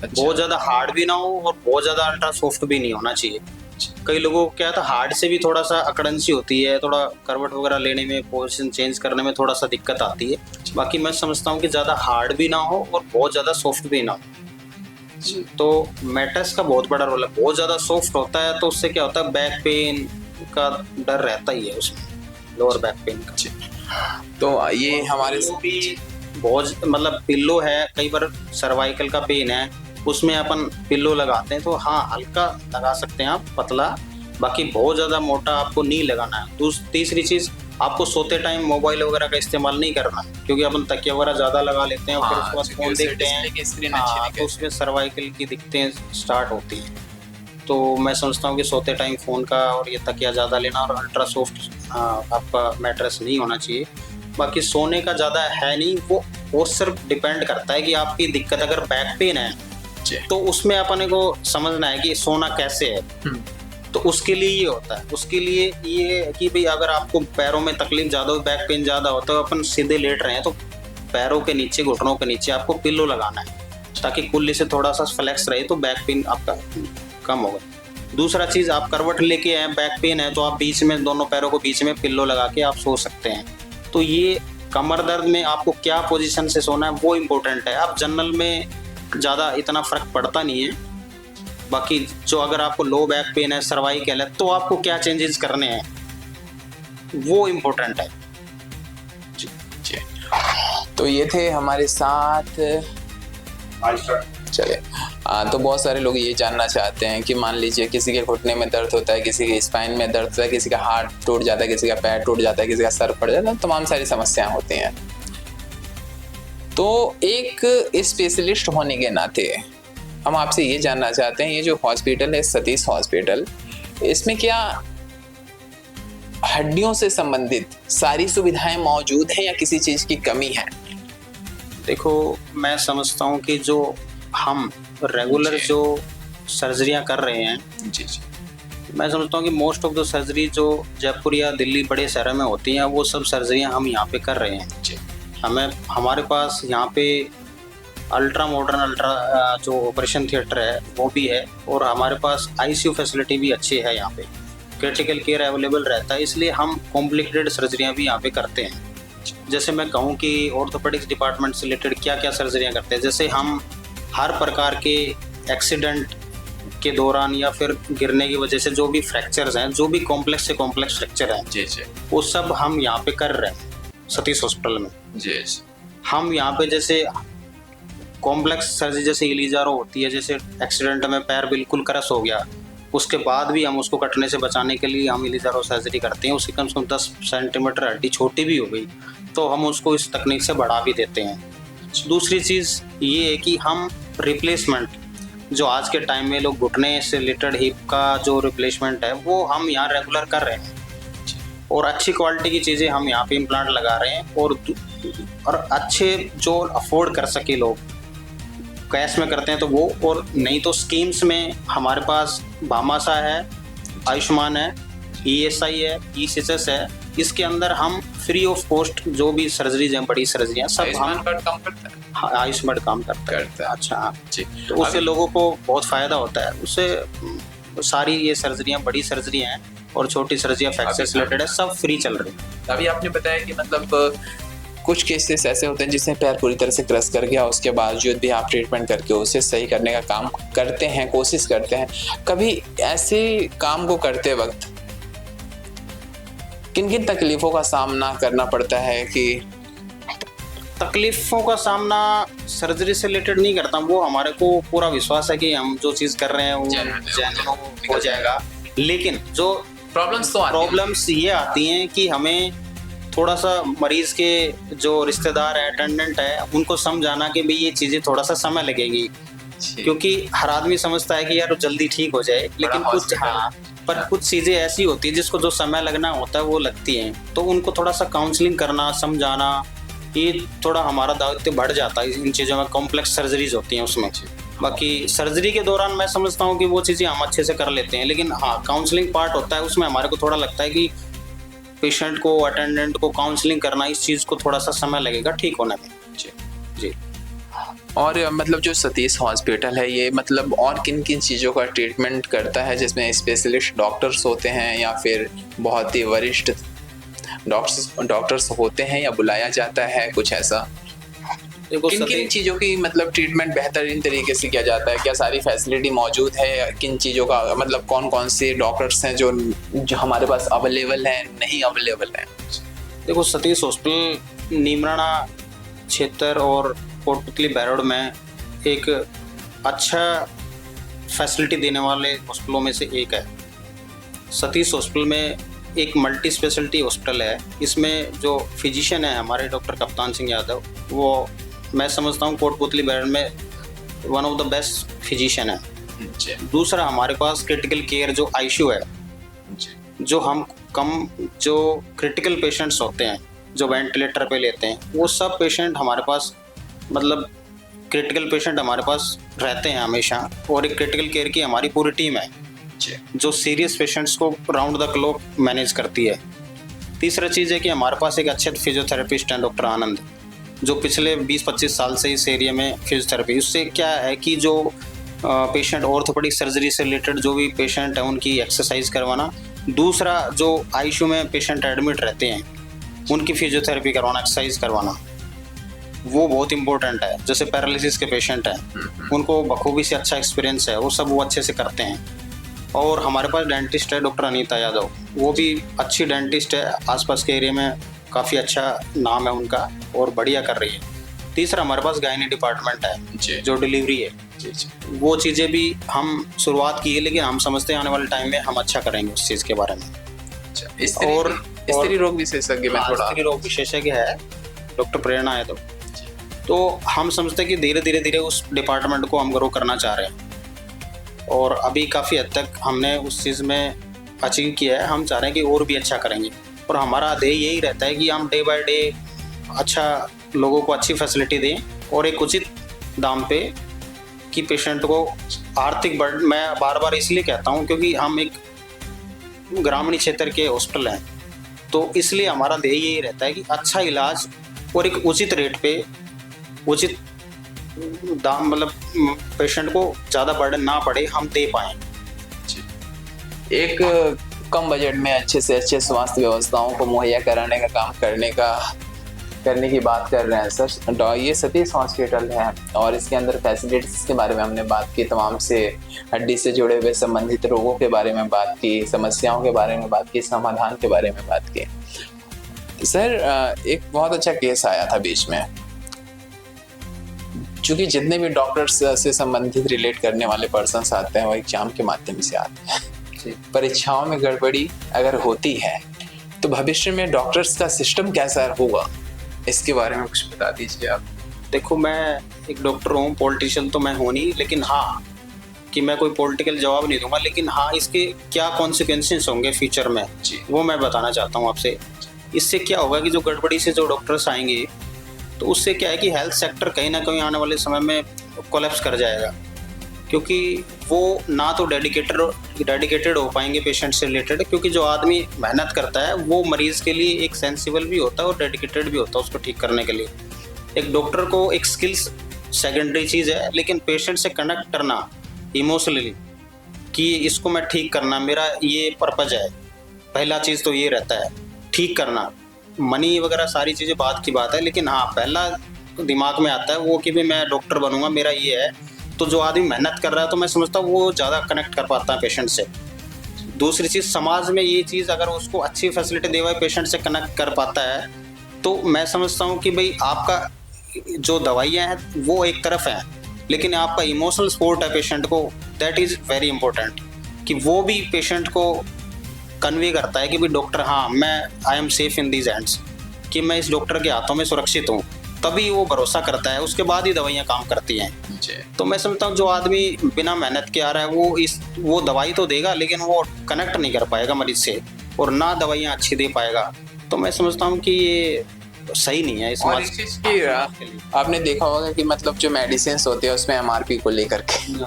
बहुत ज़्यादा हार्ड भी ना हो और बहुत ज़्यादा अल्ट्रा सॉफ्ट भी नहीं होना चाहिए। कई लोगों को क्या था, हार्ड से भी थोड़ा सा अकड़न सी होती है, थोड़ा करवट वगैरह लेने में, पोजीशन चेंज करने में थोड़ा सा दिक्कत आती है। बाकी मैं समझता हूँ कि ज़्यादा हार्ड भी ना हो और बहुत ज़्यादा सॉफ्ट भी ना हो। तो मैट्रेस का बहुत बड़ा रोल है। बहुत ज़्यादा सॉफ्ट होता है तो उससे क्या होता है, बैक पेन का डर रहता ही है उसमें, लोअर बैक पेन का। तो ये हमारे भी बहुत, मतलब पिल्लो है, कई बार सर्वाइकल का पेन है, उसमें अपन पिल्लो लगाते हैं तो हाँ हल्का लगा सकते हैं आप, पतला। बाकी बहुत ज़्यादा मोटा आपको नहीं लगाना है। तीसरी चीज़, आपको सोते टाइम मोबाइल वगैरह का इस्तेमाल नहीं करना, क्योंकि अपन तकिया वगैरह ज़्यादा लगा लेते हैं और फिर उसके बाद फ़ोन देखते हैं। हाँ, तो उसमें सर्वाइकल की दिक्कतें स्टार्ट होती हैं। तो मैं समझता हूँ कि सोते टाइम फ़ोन का और ये तकिया ज़्यादा लेना, और अल्ट्रा सॉफ्ट आपका मैट्रेस नहीं होना चाहिए। बाकी सोने का ज़्यादा है नहीं, वो सिर्फ डिपेंड करता है कि आपकी दिक्कत अगर बैक पेन है तो उसमें अपने को समझना है कि सोना कैसे है। तो उसके लिए ये होता है, उसके लिए ये है कि भाई अगर आपको पैरों में तकलीफ ज़्यादा हो, बैक पेन ज़्यादा हो, तो अपन सीधे लेट रहे हैं तो पैरों के नीचे, घुटनों के नीचे आपको पिल्लो लगाना है ताकि कुल्ली से थोड़ा सा फ्लेक्स रहे तो बैक पेन आपका कम होगा। दूसरा चीज़, आप करवट लेके आए, बैक पेन है तो आप बीच में, दोनों पैरों को बीच में पिल्लो लगा के आप सो सकते हैं। तो ये कमर दर्द में आपको क्या पोजीशन से सोना है वो इम्पोर्टेंट है। आप जनरल में ज़्यादा इतना फ़र्क पड़ता नहीं है। बाकी जो अगर आपको लो बैक पेन है, सर्वाइकल है, तो आपको क्या चेंजेस करने हैं वो इम्पोर्टेंट है। जी जी। तो ये थे हमारे साथ। चले, तो बहुत सारे लोग ये जानना चाहते हैं कि मान लीजिए किसी के घुटने में दर्द होता है, किसी के स्पाइन में दर्द होता है, किसी का हाथ टूट जाता है, किसी का पैर टूट जाता है, किसी का सर फट जाता है, तमाम सारी समस्याएं होती हैं। तो एक स्पेशलिस्ट होने के नाते हम आपसे ये जानना चाहते हैं, ये जो हॉस्पिटल है सतीश हॉस्पिटल, इसमें क्या हड्डियों से संबंधित सारी सुविधाएं मौजूद हैं या किसी चीज़ की कमी है? देखो, मैं समझता हूँ कि जो हम रेगुलर जो सर्जरियाँ कर रहे हैं, जी जी, मैं समझता हूँ कि मोस्ट ऑफ द सर्जरी जो जयपुर या दिल्ली बड़े शहरों में होती हैं, वो सब सर्जरियाँ हम यहाँ पे कर रहे हैं। जी। हमारे पास यहाँ पे अल्ट्रा मॉडर्न जो ऑपरेशन थिएटर है वो भी है, और हमारे पास आईसीयू फैसिलिटी भी अच्छी है। यहाँ पे क्रिटिकल केयर अवेलेबल रहता है, इसलिए हम कॉम्प्लिकेटेड सर्जरियाँ भी यहाँ पे करते हैं। जैसे मैं कहूँ कि ऑर्थोपेडिक्स डिपार्टमेंट से रिलेटेड क्या क्या सर्जरियाँ करते हैं, जैसे हम हर प्रकार के एक्सीडेंट के दौरान या फिर गिरने की वजह से जो भी फ्रैक्चर्स हैं, जो भी कॉम्प्लेक्स से कॉम्प्लेक्स फ्रैक्चर हैं, जी जी, वो सब हम यहाँ पे कर रहे हैं सतीश हॉस्पिटल में। जी। हम यहाँ पे जैसे कॉम्प्लेक्स सर्जरी जैसे इलीजारो होती है, जैसे एक्सीडेंट में पैर बिल्कुल क्रश हो गया, उसके बाद भी हम उसको कटने से बचाने के लिए हम इलीजारो सर्जरी करते हैं। उसकी कम से कम 10 सेंटीमीटर हड्डी छोटी भी हो गई तो हम उसको इस तकनीक से बढ़ा भी देते हैं। दूसरी चीज़ ये है कि हम रिप्लेसमेंट, जो आज के टाइम में लोग घुटने से रिलेटेड हिप का जो रिप्लेसमेंट है वो हम यहाँ रेगुलर कर रहे हैं, और अच्छी क्वालिटी की चीज़ें हम यहाँ पे इम्प्लांट लगा रहे हैं। और अच्छे जो अफोर्ड कर सके लोग, कैश में करते हैं तो वो, और नहीं तो स्कीम्स में हमारे पास भामाशाह है, आयुष्मान है, ESI है, ECHS है। इसके अंदर हम फ्री ऑफ कॉस्ट जो भी सर्जरीज हैं, बड़ी सर्जरियाँ सब हम काम करता है। आयुष्मान काम करता है। अच्छा जी। तो उससे लोगों को बहुत फ़ायदा होता है। उससे सारी ये सर्जरियाँ, बड़ी सर्जरियाँ हैं और छोटी सर्जरियाँ फ्रैक्चर से रिलेटेड है, सब फ्री चल रही है। अभी आपने बताया कि मतलब कुछ केसेस ऐसे होते हैं जिसमें पैर पूरी तरह से क्रश कर गया, उसके बावजूद भी आप ट्रीटमेंट करके उसे सही करने का काम करते हैं, कोशिश करते हैं। कभी ऐसे काम को करते वक्त किन किन तकलीफों का सामना करना पड़ता है कि तकलीफों का सामना सर्जरी से रिलेटेड नहीं करता, वो हमारे को पूरा विश्वास है कि हम जो चीज़ कर रहे हैं वो जेन्युइन हो जाएगा। लेकिन जो प्रॉब्लम्स तो प्रॉब्लम्स ये आती हैं कि हमें थोड़ा सा मरीज के जो रिश्तेदार है, अटेंडेंट है, उनको समझाना कि भाई ये चीज़ें थोड़ा सा समय लगेगी, क्योंकि हर आदमी समझता है कि यार जल्दी ठीक हो जाए, लेकिन कुछ पर कुछ चीज़ें ऐसी होती है जिसको जो समय लगना होता है वो लगती हैं, तो उनको थोड़ा सा काउंसलिंग करना, समझाना, ये थोड़ा हमारा दायित्व बढ़ जाता है इन चीज़ों में। कॉम्प्लेक्स सर्जरीज होती हैं उसमें। बाकी सर्जरी के दौरान मैं समझता हूँ कि वो चीज़ें हम अच्छे से कर लेते हैं, लेकिन हाँ काउंसलिंग पार्ट होता है, उसमें हमारे को थोड़ा लगता है कि पेशेंट को, अटेंडेंट को काउंसलिंग करना, इस चीज़ को थोड़ा सा समय लगेगा ठीक होने में। जी। और मतलब जो सतीश हॉस्पिटल है ये मतलब और किन किन चीज़ों का ट्रीटमेंट करता है, जिसमें स्पेशलिस्ट डॉक्टर्स होते हैं या फिर बहुत ही वरिष्ठ डॉक्टर्स होते हैं या बुलाया जाता है, कुछ ऐसा? किन किन चीज़ों की मतलब ट्रीटमेंट बेहतरीन तरीके से किया जाता है? क्या सारी फैसिलिटी मौजूद है? किन चीज़ों का मतलब कौन कौन से डॉक्टर्स हैं जो हमारे पास अवेलेबल हैं, नहीं अवेलेबल हैं? देखो, सतीश हॉस्पिटल नीमराना क्षेत्र और कोटपुतली बैरोड में एक अच्छा फैसिलिटी देने वाले हॉस्पिटलों में से एक है। सतीश हॉस्पिटल में एक मल्टी स्पेशलिटी हॉस्पिटल है। इसमें जो फिजिशियन है हमारे डॉक्टर कप्तान सिंह यादव, वो मैं समझता हूँ कोटपुतली बैरोड में one of the best physician है। दूसरा, हमारे पास क्रिटिकल केयर जो आईसीयू है, जो क्रिटिकल पेशेंट्स होते हैं जो वेंटिलेटर पे लेते हैं, वो सब पेशेंट हमारे पास, मतलब क्रिटिकल पेशेंट हमारे पास रहते हैं हमेशा, और एक क्रिटिकल केयर की हमारी पूरी टीम है जो सीरियस पेशेंट्स को राउंड द क्लॉक मैनेज करती है। तीसरा चीज़ है कि हमारे पास एक अच्छे फिजियोथेरेपिस्ट हैं डॉक्टर आनंद, जो पिछले 20-25 साल से इस एरिया में फिजियोथेरेपी। उससे क्या है कि जो पेशेंट ऑर्थोपेडिक सर्जरी से रिलेटेड जो भी पेशेंट है उनकी एक्सरसाइज करवाना, दूसरा जो आईसीयू में पेशेंट एडमिट रहते हैं उनकी फिजियोथेरेपी करवाना, एक्सरसाइज करवाना, वो बहुत इंपॉर्टेंट है। जैसे पैरालिसिस के पेशेंट हैं उनको बखूबी से अच्छा एक्सपीरियंस है, वो सब वो अच्छे से करते हैं। और हमारे पास डेंटिस्ट है डॉक्टर अनीता यादव, वो भी अच्छी डेंटिस्ट है, आसपास के एरिया में काफ़ी अच्छा नाम है उनका और बढ़िया कर रही है। तीसरा, हमारे पास गायनी डिपार्टमेंट है जो डिलीवरी है। वो चीज़ें भी हम शुरुआत की है, लेकिन हम समझते हैं आने वाले टाइम में हम अच्छा करेंगे उस चीज़ के बारे में। स्त्री रोग विशेषज्ञ में थोड़ा स्त्री रोग विशेषज्ञ है डॉक्टर प्रेरणा यादव। तो हम समझते हैं कि धीरे धीरे उस डिपार्टमेंट को हम ग्रो करना चाह रहे हैं, और अभी काफ़ी हद तक हमने उस चीज़ में अचीव किया है। हम चाह रहे हैं कि और भी अच्छा करेंगे, और हमारा ध्येय यही रहता है कि हम डे बाय डे अच्छा लोगों को अच्छी फैसिलिटी दें और एक उचित दाम पे, कि पेशेंट को आर्थिक बर्डन, मैं बार बार इसलिए कहता हूँ क्योंकि हम एक ग्रामीण क्षेत्र के हॉस्पिटल हैं, तो इसलिए हमारा ध्येय यही रहता है कि अच्छा इलाज और एक उचित रेट पे, उचित दाम, मतलब पेशेंट को ज़्यादा बर्डन ना पड़े, हम दे पाएँ। एक कम बजट में अच्छे से अच्छे स्वास्थ्य व्यवस्थाओं को मुहैया कराने का काम करने की बात कर रहे हैं सर। ये सतीश हॉस्पिटल है और इसके अंदर फैसिलिटीज़ के बारे में हमने बात की, तमाम से हड्डी से जुड़े हुए संबंधित रोगों के बारे में बात की, समस्याओं के बारे में बात की, समाधान के बारे में बात की। सर, एक बहुत अच्छा केस आया था बीच में, चूँकि जितने भी डॉक्टर्स से संबंधित रिलेट करने वाले पर्सन्स आते हैं वो एग्जाम के माध्यम से आते हैं। परीक्षाओं में गड़बड़ी अगर होती है तो भविष्य में डॉक्टर्स का सिस्टम कैसा होगा, इसके बारे में कुछ बता दीजिए आप। देखो, मैं एक डॉक्टर हूँ, पॉलिटिशियन तो मैं हूँ नहीं, लेकिन हाँ कि मैं कोई पॉलिटिकल जवाब नहीं दूंगा, लेकिन हाँ इसके क्या कॉन्सिक्वेंसेस होंगे फ्यूचर में वो मैं बताना चाहता हूँ आपसे। इससे क्या होगा कि जो गड़बड़ी से जो डॉक्टर्स आएंगे तो उससे क्या है कि हेल्थ सेक्टर कहीं ना कहीं आने वाले समय में कोलैप्स कर जाएगा, क्योंकि वो ना तो डेडिकेटेड हो पाएंगे पेशेंट से रिलेटेड, क्योंकि जो आदमी मेहनत करता है वो मरीज के लिए एक सेंसिबल भी होता है और डेडिकेटेड भी होता है उसको ठीक करने के लिए। एक डॉक्टर को एक स्किल्स सेकेंडरी चीज़ है, लेकिन पेशेंट से कनेक्ट करना इमोशनली कि इसको मैं ठीक करना, मेरा ये पर्पज है, पहला चीज़ तो ये रहता है। ठीक करना, मनी वगैरह सारी चीज़ें बात की बात है, लेकिन हाँ पहला दिमाग में आता है वो कि भाई मैं डॉक्टर बनूंगा, मेरा ये है। तो जो आदमी मेहनत कर रहा है तो मैं समझता हूँ वो ज़्यादा कनेक्ट कर पाता है पेशेंट से। दूसरी चीज़, समाज में ये चीज़ अगर उसको अच्छी फैसिलिटी दे हुआ पेशेंट से कनेक्ट कर पाता है, तो मैं समझता हूँ कि भाई आपका जो दवाइयाँ हैं वो एक तरफ हैं, लेकिन आपका इमोशनल सपोर्ट है पेशेंट को, दैट इज़ वेरी इंपॉर्टेंट, कि वो भी पेशेंट को कन्वे करता है कि भाई डॉक्टर, हाँ मैं I am safe in these hands, कि मैं इस डॉक्टर के हाथों में सुरक्षित हूँ, तभी वो भरोसा करता है, उसके बाद ही दवाइयाँ काम करती हैं। तो मैं समझता हूँ जो आदमी बिना मेहनत के आ रहा है वो दवाई तो देगा, लेकिन वो कनेक्ट नहीं कर पाएगा मरीज से, और ना दवाइयाँ अच्छी दे पाएगा। तो मैं समझता हूँ कि ये सही नहीं है। इस और इस चीज की आपने देखा होगा कि मतलब जो मेडिसिन होते हैं उसमें एमआरपी को लेकर के,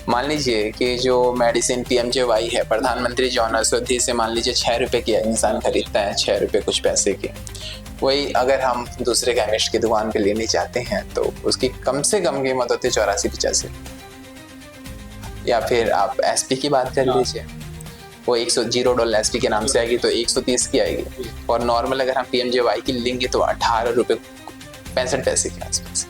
मान लीजिए कि जो मेडिसिन PMJY है, प्रधानमंत्री जन औषधि से, मान लीजिए 6 रुपए की इंसान खरीदता है, 6 रुपए कुछ पैसे की, वही अगर हम दूसरे केमिस्ट की दुकान पे लेने जाते हैं तो उसकी कम से कम कीमत होती है 84-85। या फिर आप SP की बात कर लीजिए, वो $0 SP के नाम से आएगी तो 130 की आएगी, और नॉर्मल अगर हम PMJY की लेंगे तो 18 रुपये 65 पैसे के आसपास।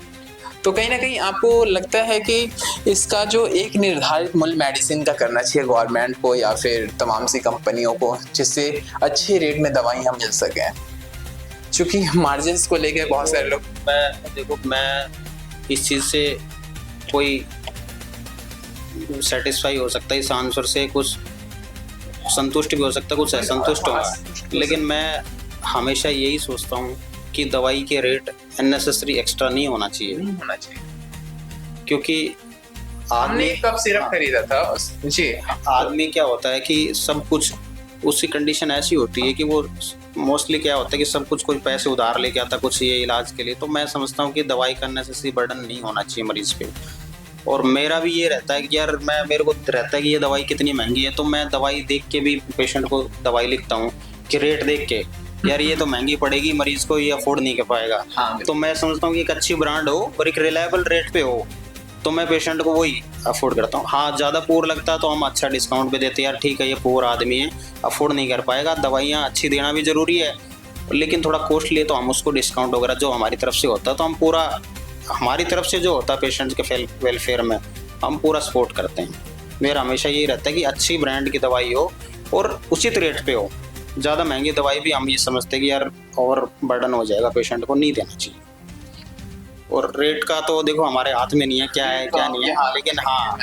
तो कहीं ना कहीं आपको लगता है कि इसका जो एक निर्धारित मूल्य मेडिसिन का करना चाहिए गवर्नमेंट को या फिर तमाम सी कंपनियों को, जिससे अच्छे रेट में दवाइयाँ मिल सकें, क्योंकि मार्जिन को लेकर बहुत सारे लोग, मैं इस चीज़ से कोई सेटिस्फाई हो सकता है, इस आंसर से कुछ संतुष्ट भी हो सकता है, कुछ असंतुष्ट होगा, लेकिन मैं हमेशा यही सोचता हूँ कि दवाई के रेट अननेसेसरी एक्स्ट्रा नहीं होना चाहिए, क्योंकि हमने कब सिरप खरीदा था जी, आदमी क्या होता है कि सब कुछ उसकी कंडीशन ऐसी होती है कि वो मोस्टली क्या होता है कि सब कुछ कोई पैसे उधार लेके आता, कुछ ये इलाज के लिए। तो मैं समझता हूँ कि दवाई का अननेसेसरी बर्डन नहीं होना चाहिए मरीज पे। और मेरा भी ये रहता है कि यार मेरे को रहता है कि ये दवाई कितनी महंगी है, तो मैं दवाई देख के भी पेशेंट को दवाई लिखता हूँ कि रेट देख के, यार ये तो महंगी पड़ेगी, मरीज को ये अफोर्ड नहीं कर पाएगा। तो मैं समझता हूँ कि एक अच्छी ब्रांड हो और एक रिलायबल रेट पे हो, तो मैं पेशेंट को वही अफोर्ड करता हूँ। हाँ, ज़्यादा पुअर लगता है तो हम अच्छा डिस्काउंट पे देते हैं, यार ठीक है ये पुअर आदमी है, अफोर्ड नहीं कर पाएगा, दवाइयाँ अच्छी देना भी ज़रूरी है, लेकिन थोड़ा कॉस्टली है तो हम उसको डिस्काउंट वगैरह जो हमारी तरफ से होता है, तो हम पूरा हमारी तरफ से जो होता है पेशेंट्स के वेलफेयर में हम पूरा सपोर्ट करते हैं। मेरा हमेशा यही रहता है कि अच्छी ब्रांड की दवाई हो और उचित रेट पे हो। ज़्यादा महंगी दवाई भी हम ये समझते हैं कि यार और बर्डन हो जाएगा, पेशेंट को नहीं देना चाहिए। और रेट का तो देखो हमारे हाथ में नहीं है क्या है क्या नहीं है, लेकिन हाँ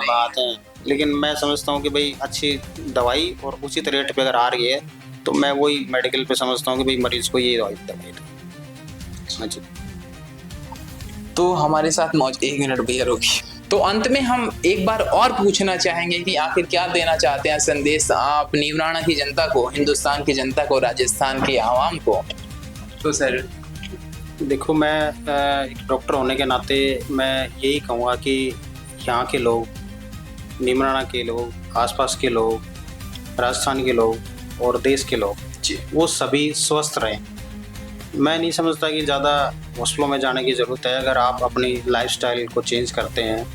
बात है, लेकिन मैं समझता हूँ कि भाई अच्छी दवाई और उचित रेट पे अगर आ रही है तो मैं वही मेडिकल पे समझता हूँ कि भाई मरीज को ये दवाई दो। जी, तो हमारे साथ मौज 1 मिनट भैया रोकी। तो अंत में हम एक बार और पूछना चाहेंगे कि आखिर क्या देना चाहते हैं संदेश आप नीमराणा की जनता को, हिंदुस्तान की जनता को, राजस्थान के आवाम को? तो सर देखो, मैं एक डॉक्टर होने के नाते मैं यही कहूँगा कि यहाँ के लोग, नीमराणा के लोग, आसपास के लोग, राजस्थान के लोग और देश के लोग जी, वो सभी स्वस्थ रहें। मैं नहीं समझता कि ज़्यादा हॉस्पिटलों में जाने की ज़रूरत है। अगर आप अपनी लाइफस्टाइल को चेंज करते हैं,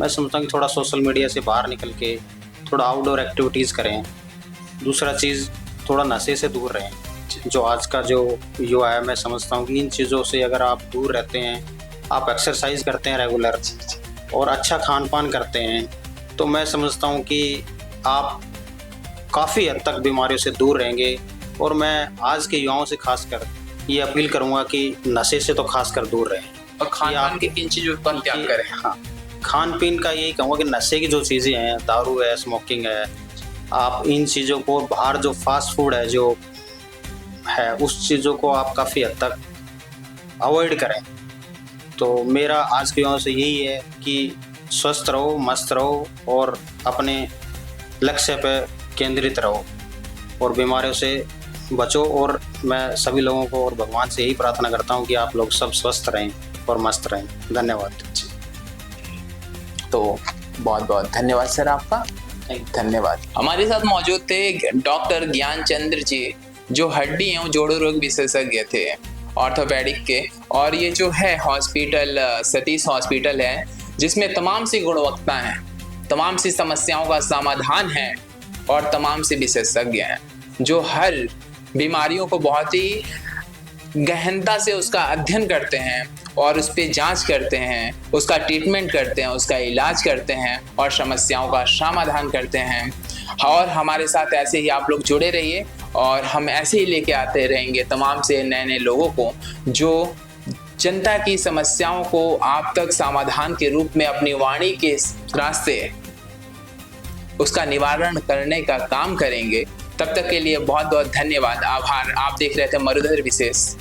मैं समझता हूँ कि थोड़ा सोशल मीडिया से बाहर निकल के थोड़ा आउटडोर एक्टिविटीज़ करें। दूसरा चीज़, थोड़ा नशे से दूर रहें। जो आज का जो युवा है, मैं समझता हूँ कि इन चीज़ों से अगर आप दूर रहते हैं, आप एक्सरसाइज करते हैं रेगुलर और अच्छा खान पान करते हैं, तो मैं समझता हूँ कि आप काफ़ी हद तक बीमारियों से दूर रहेंगे। और मैं आज के युवाओं से खासकर ये अपील करूँगा कि नशे से तो खासकर दूर रहें और खान पान की किन चीज़ों का त्याग करें। हाँ, खान पीन का यही कहूँगा कि नशे की जो चीज़ें हैं, दारू है, स्मोकिंग है, आप इन चीज़ों को, बाहर जो फास्ट फूड है जो है, उस चीज़ों को आप काफ़ी हद तक अवॉइड करें। तो मेरा आज के युवाओं से यही है कि स्वस्थ रहो, मस्त रहो और अपने लक्ष्य पर केंद्रित रहो और बीमारियों से बचो। और मैं सभी लोगों को और भगवान से यही प्रार्थना करता हूँ कि आप लोग सब स्वस्थ रहें और मस्त रहें। धन्यवाद। तो बहुत बहुत धन्यवाद सर आपका, धन्यवाद। हमारे साथ मौजूद थे डॉक्टर ज्ञानचंद्र जी, जो हड्डी एवं जोड़ों रोग विशेषज्ञ थे, ऑर्थोपेडिक के। और ये जो है हॉस्पिटल सतीश हॉस्पिटल है, जिसमें तमाम सी गुणवत्ता हैं, तमाम सी समस्याओं का समाधान है और तमाम से विशेषज्ञ हैं जो हर बीमारियों को बहुत ही गहनता से उसका अध्ययन करते हैं और उस पर जांच करते हैं, उसका ट्रीटमेंट करते हैं, उसका इलाज करते हैं और समस्याओं का समाधान करते हैं। और हमारे साथ ऐसे ही आप लोग जुड़े रहिए और हम ऐसे ही लेके आते रहेंगे तमाम से नए नए लोगों को जो जनता की समस्याओं को आप तक समाधान के रूप में अपनी वाणी के रास्ते उसका निवारण करने का काम करेंगे। तब तक के लिए बहुत बहुत धन्यवाद, आभार। आप देख रहे थे मरुधर विशेष।